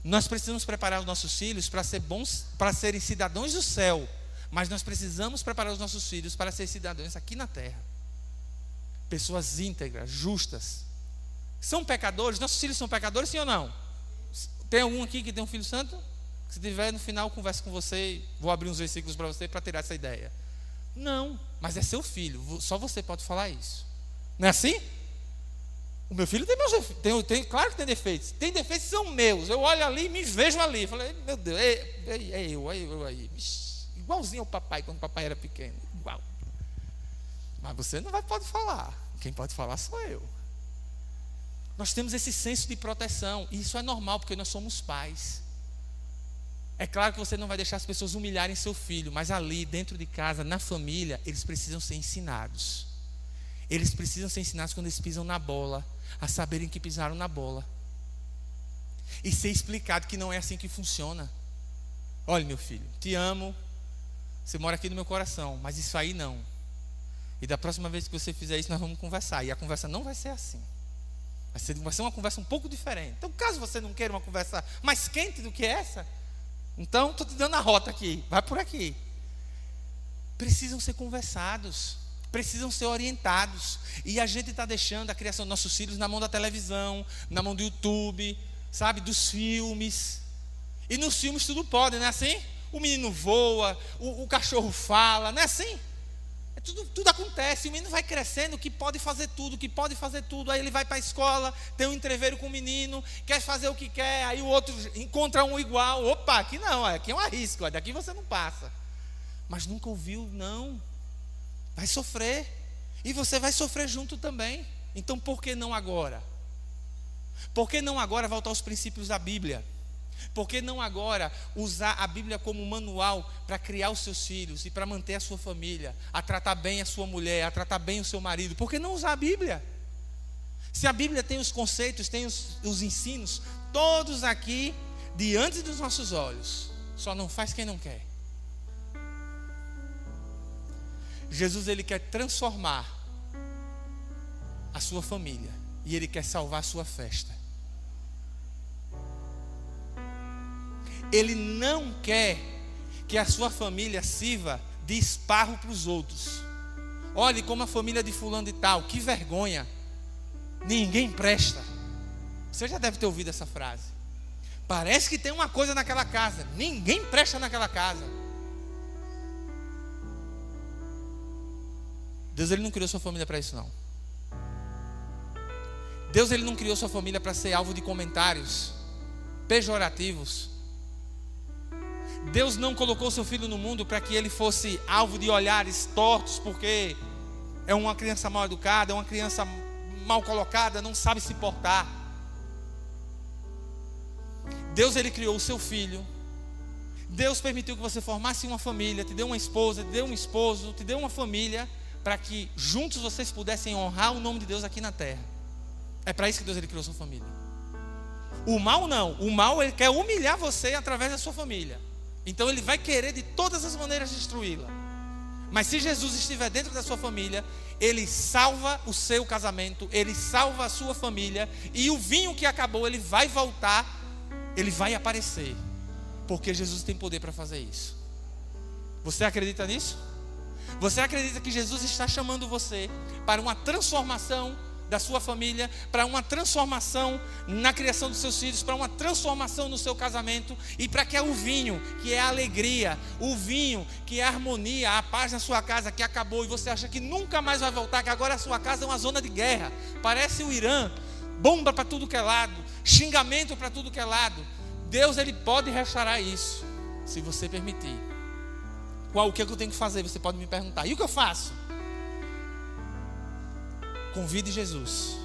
Nós precisamos preparar os nossos filhos para serem cidadãos do céu. Mas nós precisamos preparar os nossos filhos para ser cidadãos aqui na terra. Pessoas íntegras, justas. São pecadores? Nossos filhos são pecadores, sim ou não? Tem algum aqui que tem um filho santo? Se tiver, no final, converso com você. Vou abrir uns versículos para você para tirar essa ideia. Não, mas é seu filho. Só você pode falar isso. Não é assim? O meu filho tem meus defeitos. Claro que tem defeitos. Tem defeitos que são meus. Eu olho ali e me vejo ali. Falei, meu Deus, é eu aí. Igualzinho ao papai, quando o papai era pequeno. Igual. Mas você não pode falar. Quem pode falar sou eu. Nós temos esse senso de proteção. E isso é normal, porque nós somos pais. É claro que você não vai deixar as pessoas humilharem seu filho, mas ali, dentro de casa, na família, eles precisam ser ensinados. Eles precisam ser ensinados quando eles pisam na bola, a saberem que pisaram na bola. E ser explicado que não é assim que funciona. Olha, meu filho, te amo, você mora aqui no meu coração, mas isso aí não. E da próxima vez que você fizer isso, nós vamos conversar. E a conversa não vai ser assim. Vai ser uma conversa um pouco diferente. Então, caso você não queira uma conversa mais quente do que essa, então estou te dando a rota aqui, vai por aqui. Precisam ser conversados, precisam ser orientados. E a gente está deixando a criação dos nossos filhos na mão da televisão, na mão do YouTube, sabe, dos filmes. E nos filmes tudo pode, não é assim? O menino voa, o cachorro fala, não é assim? Tudo acontece, o menino vai crescendo, que pode fazer tudo, aí ele vai para a escola, tem um entreveiro com o menino, quer fazer o que quer, aí o outro encontra um igual, opa, aqui não, aqui é um arrisco, daqui você não passa. Mas nunca ouviu, não, vai sofrer, e você vai sofrer junto também. Então por que não agora? Por que não agora voltar aos princípios da Bíblia? Por que não agora usar a Bíblia como manual para criar os seus filhos e para manter a sua família, a tratar bem a sua mulher, a tratar bem o seu marido? Por que não usar a Bíblia? Se a Bíblia tem os conceitos, tem os ensinos, todos aqui diante dos nossos olhos, só não faz quem não quer. Jesus, ele quer transformar a sua família e ele quer salvar a sua festa. Ele não quer que a sua família sirva de esparro para os outros. Olhe como a família de fulano e tal, que vergonha, ninguém presta. Você já deve ter ouvido essa frase. Parece que tem uma coisa naquela casa, ninguém presta naquela casa. Deus, ele não criou sua família para isso, não. Deus, ele não criou sua família para ser alvo de comentários pejorativos. Deus não colocou seu filho no mundo para que ele fosse alvo de olhares tortos, porque é uma criança mal educada, é uma criança mal colocada, não sabe se portar. Deus, ele criou o seu filho. Deus permitiu que você formasse uma família, te deu uma esposa, te deu um esposo, te deu uma família, para que juntos vocês pudessem honrar o nome de Deus aqui na terra. É para isso que Deus, ele criou sua família. O mal não, o mal, ele quer humilhar você através da sua família. Então ele vai querer de todas as maneiras destruí-la. Mas se Jesus estiver dentro da sua família, ele salva o seu casamento, ele salva a sua família, e o vinho que acabou, ele vai voltar, ele vai aparecer, porque Jesus tem poder para fazer isso. Você acredita nisso? Você acredita que Jesus está chamando você para uma transformação da sua família, para uma transformação na criação dos seus filhos, para uma transformação no seu casamento, e para que o vinho, que é a alegria, o vinho, que é a harmonia, a paz na sua casa, que acabou e você acha que nunca mais vai voltar, que agora a sua casa é uma zona de guerra, parece o Irã, bomba para tudo que é lado, xingamento para tudo que é lado. Deus, ele pode restaurar isso, se você permitir. O que eu tenho que fazer? Você pode me perguntar. E o que eu faço? Convide Jesus.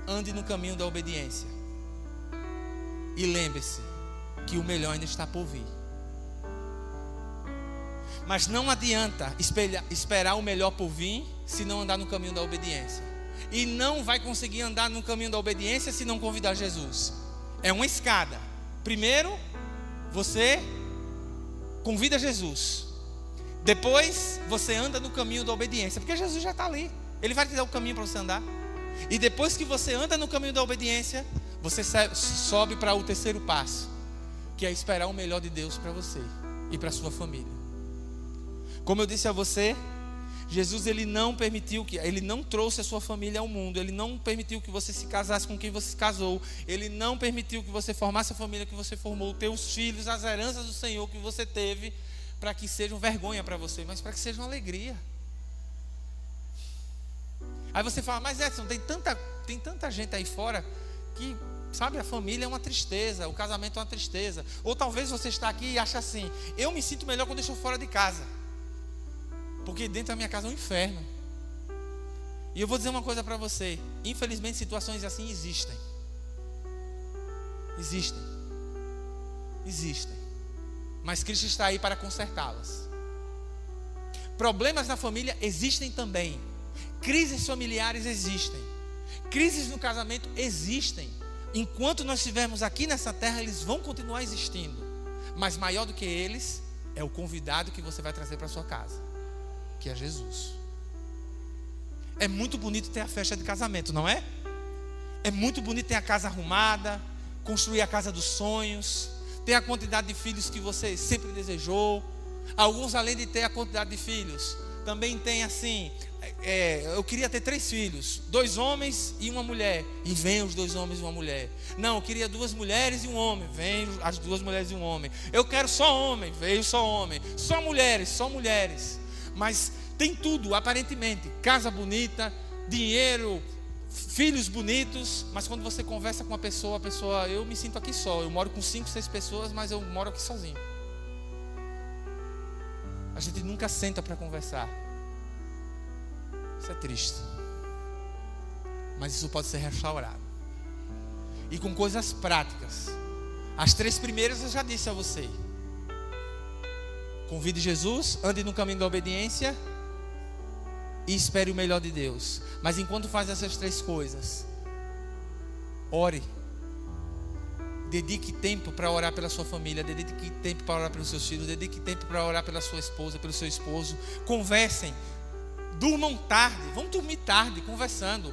Ande no caminho da obediência. E lembre-se que o melhor ainda está por vir. Mas não adianta esperar o melhor por vir se não andar no caminho da obediência. E não vai conseguir andar no caminho da obediência se não convidar Jesus. É uma escada. Primeiro, você convida Jesus. Depois, você anda no caminho da obediência, porque Jesus já está ali. Ele vai te dar o caminho para você andar. E depois que você anda no caminho da obediência, você sobe para o terceiro passo, que é esperar o melhor de Deus para você e para a sua família. Como eu disse a você, Jesus, ele não trouxe a sua família ao mundo. Ele não permitiu que você se casasse com quem você se casou. Ele não permitiu que você formasse a família que você formou, teus filhos, as heranças do Senhor que você teve, para que sejam vergonha para você, mas para que sejam alegria. Aí você fala, mas Edson, tem tanta gente aí fora que, sabe, a família é uma tristeza, o casamento é uma tristeza. Ou talvez você está aqui e acha assim, eu me sinto melhor quando eu estou fora de casa, porque dentro da minha casa é um inferno. E eu vou dizer uma coisa para você, infelizmente situações assim existem. existem, mas Cristo está aí para consertá-las. Problemas na família existem também. Crises familiares existem. Crises no casamento existem. Enquanto nós estivermos aqui nessa terra, eles vão continuar existindo. Mas maior do que eles é o convidado que você vai trazer para a sua casa, que é Jesus. É muito bonito ter a festa de casamento, não é? É muito bonito ter a casa arrumada, construir a casa dos sonhos, ter a quantidade de filhos que você sempre desejou. Alguns, além de ter a quantidade de filhos, também tem assim, eu queria ter 3 filhos, 2 homens e uma mulher, e vem os 2 homens e uma mulher. Não, eu queria 2 mulheres e um homem, vem as 2 mulheres e um homem. Eu quero só homem, veio só homem. Só mulheres. Mas tem tudo, aparentemente, casa bonita, dinheiro, filhos bonitos. Mas quando você conversa com a pessoa, eu me sinto aqui só. Eu moro com 5, 6 pessoas, mas eu moro aqui sozinho. A gente nunca senta para conversar. Isso é triste. Mas isso pode ser restaurado. E com coisas práticas. As 3 primeiras eu já disse a você. Convide Jesus, ande no caminho da obediência e espere o melhor de Deus. Mas enquanto faz essas 3 coisas, ore. Dedique tempo para orar pela sua família. Dedique tempo para orar pelos seus filhos. Dedique tempo para orar pela sua esposa, pelo seu esposo. Conversem. Durmam tarde. Vão dormir tarde conversando.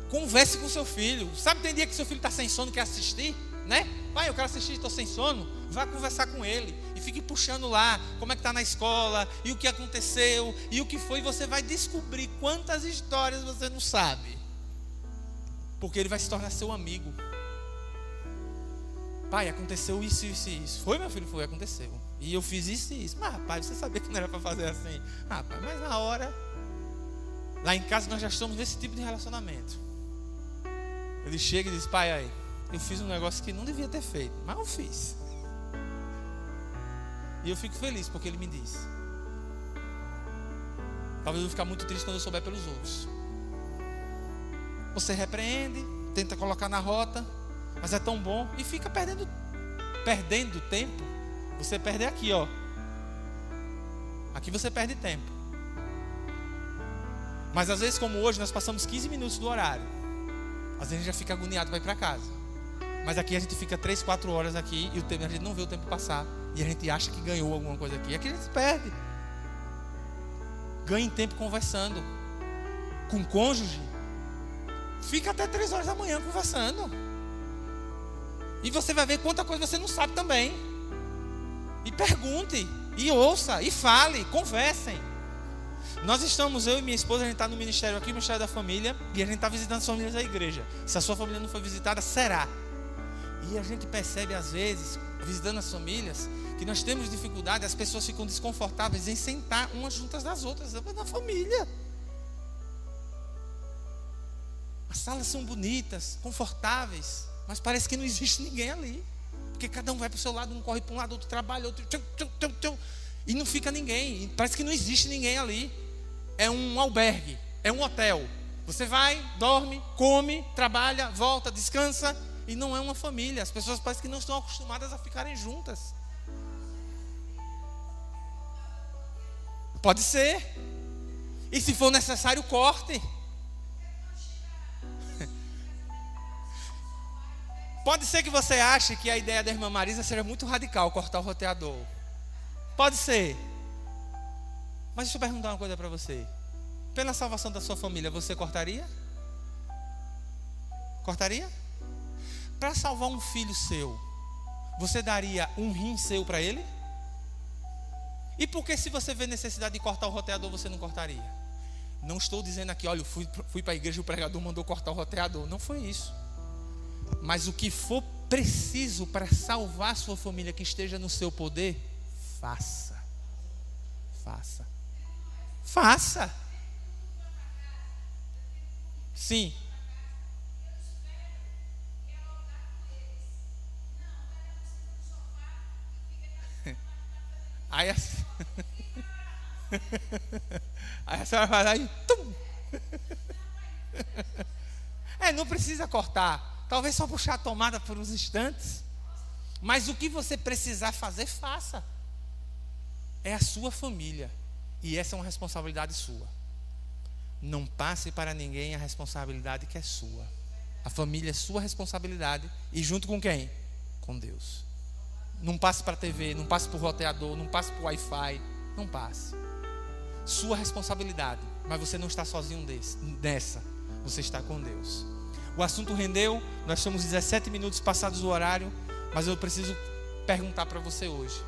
Converse com seu filho. Sabe, tem dia que seu filho está sem sono, quer assistir, né? Pai, eu quero assistir, estou sem sono. Vá conversar com ele. E fique puxando lá como é que está na escola. E o que aconteceu. E o que foi. Você vai descobrir quantas histórias você não sabe. Porque ele vai se tornar seu amigo. Pai, aconteceu isso. Foi, meu filho? Foi, aconteceu. E eu fiz isso e isso. Mas, rapaz, você sabia que não era para fazer assim. Rapaz, mas na hora... Lá em casa nós já estamos nesse tipo de relacionamento. Ele chega e diz: pai, aí, eu fiz um negócio que não devia ter feito, mas eu fiz. E eu fico feliz porque ele me diz. Talvez eu vou ficar muito triste quando eu souber pelos outros. Você repreende, tenta colocar na rota, mas é tão bom e fica perdendo tempo. Você perde aqui, ó. Aqui você perde tempo. Mas às vezes, como hoje, nós passamos 15 minutos do horário. Às vezes a gente já fica agoniado para ir para casa. Mas aqui a gente fica 3, 4 horas aqui e a gente não vê o tempo passar. E a gente acha que ganhou alguma coisa aqui. Aqui a gente perde. Ganhe tempo conversando. Com o cônjuge. Fica até 3 horas da manhã conversando. E você vai ver quanta coisa você não sabe também. E pergunte, e ouça, e fale, conversem. Nós estamos, eu e minha esposa, a gente está no ministério aqui, o Ministério da Família, e a gente está visitando as famílias da igreja. Se a sua família não foi visitada, será. E a gente percebe às vezes, visitando as famílias, que nós temos dificuldade, as pessoas ficam desconfortáveis em sentar umas juntas das outras, na família. As salas são bonitas, confortáveis, mas parece que não existe ninguém ali. Porque cada um vai para o seu lado, um corre para um lado, outro trabalha, outro... E não fica ninguém, parece que não existe ninguém ali. É um albergue, é um hotel. Você vai, dorme, come, trabalha, volta, descansa. E não é uma família. As pessoas parecem que não estão acostumadas a ficarem juntas. Pode ser. E se for necessário, corte. Pode ser que você ache que a ideia da irmã Marisa seja muito radical, cortar o roteador. Pode ser. Mas deixa eu perguntar uma coisa para você. Pela salvação da sua família, você cortaria? Cortaria? Para salvar um filho seu, você daria um rim seu para ele? E por que, se você vê necessidade de cortar o roteador, você não cortaria? Não estou dizendo aqui, olha, eu fui para a igreja e o pregador mandou cortar o roteador. Não foi isso. Mas o que for preciso para salvar a sua família, que esteja no seu poder, faça. Faça. Faça. Sim. Aí a senhora vai lá e tum. Não precisa cortar. Talvez só puxar a tomada por uns instantes. Mas o que você precisar fazer, faça. É a sua família. E essa é uma responsabilidade sua. Não passe para ninguém a responsabilidade que é sua. A família é sua responsabilidade. E junto com quem? Com Deus. Não passe para a TV, não passe para o roteador, não passe para o Wi-Fi. Não passe. Sua responsabilidade. Mas você não está sozinho nessa. Você está com Deus. O assunto rendeu. Nós estamos 17 minutos passados do horário. Mas eu preciso perguntar para você hoje.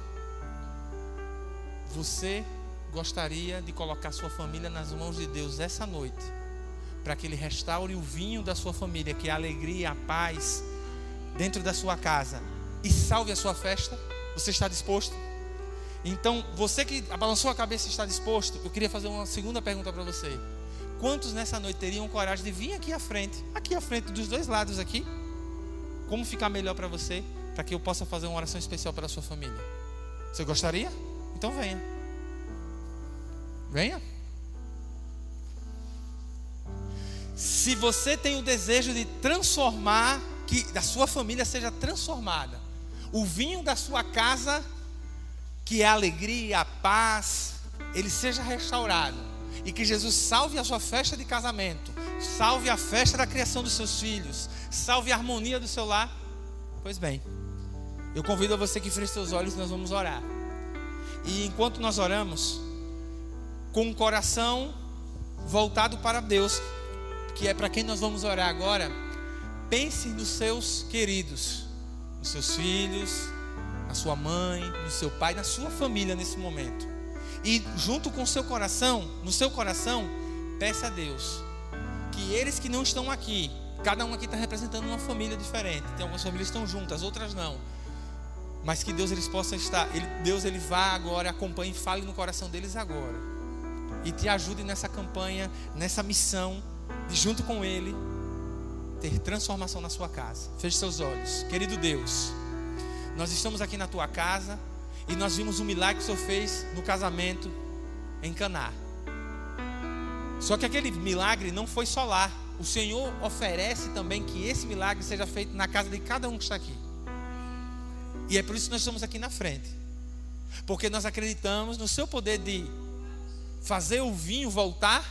Você gostaria de colocar sua família nas mãos de Deus essa noite, para que Ele restaure o vinho da sua família, que é a alegria, a paz, dentro da sua casa, e salve a sua festa? Você está disposto? Então, você que balançou a cabeça e está disposto, eu queria fazer uma segunda pergunta para você. Quantos nessa noite teriam coragem de vir aqui à frente dos dois lados aqui? Como ficar melhor para você, para que eu possa fazer uma oração especial para a sua família? Você gostaria? Então venha. Venha. Se você tem o desejo de transformar, que a sua família seja transformada, o vinho da sua casa, que é a alegria, a paz, ele seja restaurado, e que Jesus salve a sua festa de casamento, salve a festa da criação dos seus filhos, salve a harmonia do seu lar. Pois bem, eu convido a você que feche seus olhos e nós vamos orar. E enquanto nós oramos, com o coração voltado para Deus, que é para quem nós vamos orar agora, pense nos seus queridos, nos seus filhos, na sua mãe, no seu pai, na sua família nesse momento. E junto com o seu coração, no seu coração, peça a Deus que eles que não estão aqui, cada um aqui está representando uma família diferente. Tem algumas famílias que estão juntas, outras não. Mas que Deus eles possam estar, Deus ele vá agora, acompanhe e fale no coração deles agora. E te ajude nessa campanha, nessa missão, de junto com Ele, ter transformação na sua casa. Feche seus olhos. Querido Deus, nós estamos aqui na tua casa e nós vimos o milagre que o Senhor fez no casamento em Caná. Só que aquele milagre não foi só lá. O Senhor oferece também que esse milagre seja feito na casa de cada um que está aqui. E é por isso que nós estamos aqui na frente. Porque nós acreditamos no seu poder de fazer o vinho voltar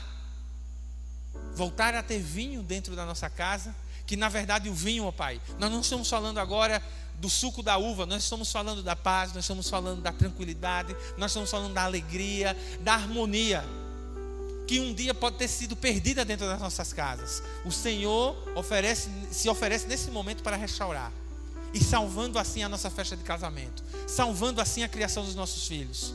a ter vinho dentro da nossa casa. Que na verdade o vinho, ó Pai, nós não estamos falando agora do suco da uva, nós estamos falando da paz, nós estamos falando da tranquilidade, nós estamos falando da alegria, da harmonia, que um dia pode ter sido perdida dentro das nossas casas. O Senhor se oferece nesse momento para restaurar, e salvando assim a nossa festa de casamento, salvando assim a criação dos nossos filhos,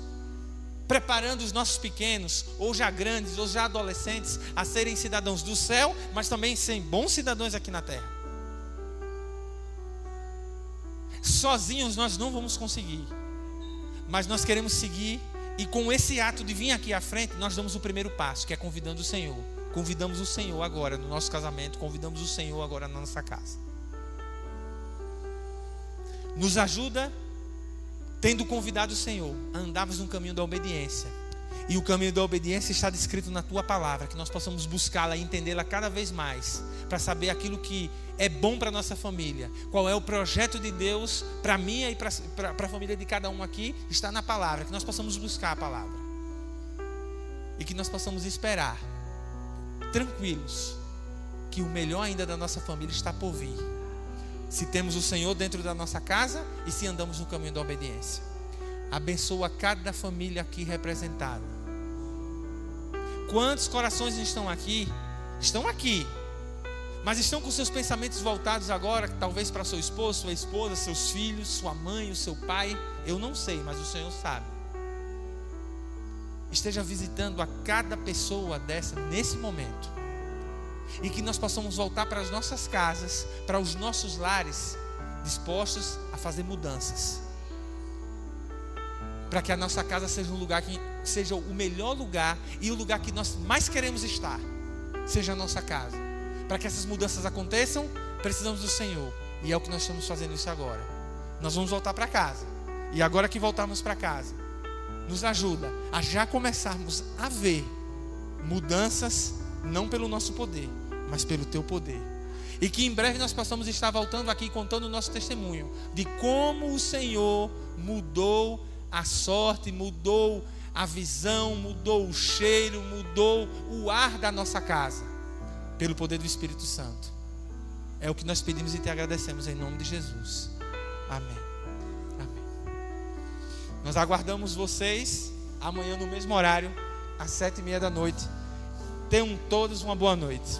preparando os nossos pequenos, ou já grandes, ou já adolescentes, a serem cidadãos do céu, mas também serem bons cidadãos aqui na terra. Sozinhos nós não vamos conseguir, mas nós queremos seguir, e com esse ato de vir aqui à frente, nós damos o primeiro passo, que é convidando o Senhor. Convidamos o Senhor agora no nosso casamento, convidamos o Senhor agora na nossa casa. Nos ajuda, tendo convidado o Senhor, a andarmos no caminho da obediência. E o caminho da obediência está descrito na tua palavra, que nós possamos buscá-la e entendê-la cada vez mais, para saber aquilo que é bom para a nossa família, qual é o projeto de Deus para mim e para a família de cada um aqui, está na palavra, que nós possamos buscar a palavra e que nós possamos esperar tranquilos que o melhor ainda da nossa família está por vir, se temos o Senhor dentro da nossa casa e se andamos no caminho da obediência. Abençoa cada família aqui representada. Quantos corações estão aqui? Estão aqui, mas estão com seus pensamentos voltados agora, talvez para seu esposo, sua esposa, seus filhos, sua mãe, o seu pai. Eu não sei, mas o Senhor sabe. Esteja visitando a cada pessoa dessa nesse momento, e que nós possamos voltar para as nossas casas, para os nossos lares, dispostos a fazer mudanças, para que a nossa casa seja um lugar que seja o melhor lugar, e o lugar que nós mais queremos estar seja a nossa casa. Para que essas mudanças aconteçam, precisamos do Senhor, e é o que nós estamos fazendo isso agora. Nós vamos voltar para casa, e agora que voltarmos para casa, nos ajuda a já começarmos a ver mudanças, não pelo nosso poder, mas pelo teu poder. E que em breve nós possamos estar voltando aqui contando o nosso testemunho de como o Senhor mudou a sorte, mudou a visão, mudou o cheiro, mudou o ar da nossa casa, pelo poder do Espírito Santo. É o que nós pedimos e te agradecemos em nome de Jesus. Amém. Amém. Nós aguardamos vocês amanhã no mesmo horário, às 7:30 da noite. Tenham todos uma boa noite.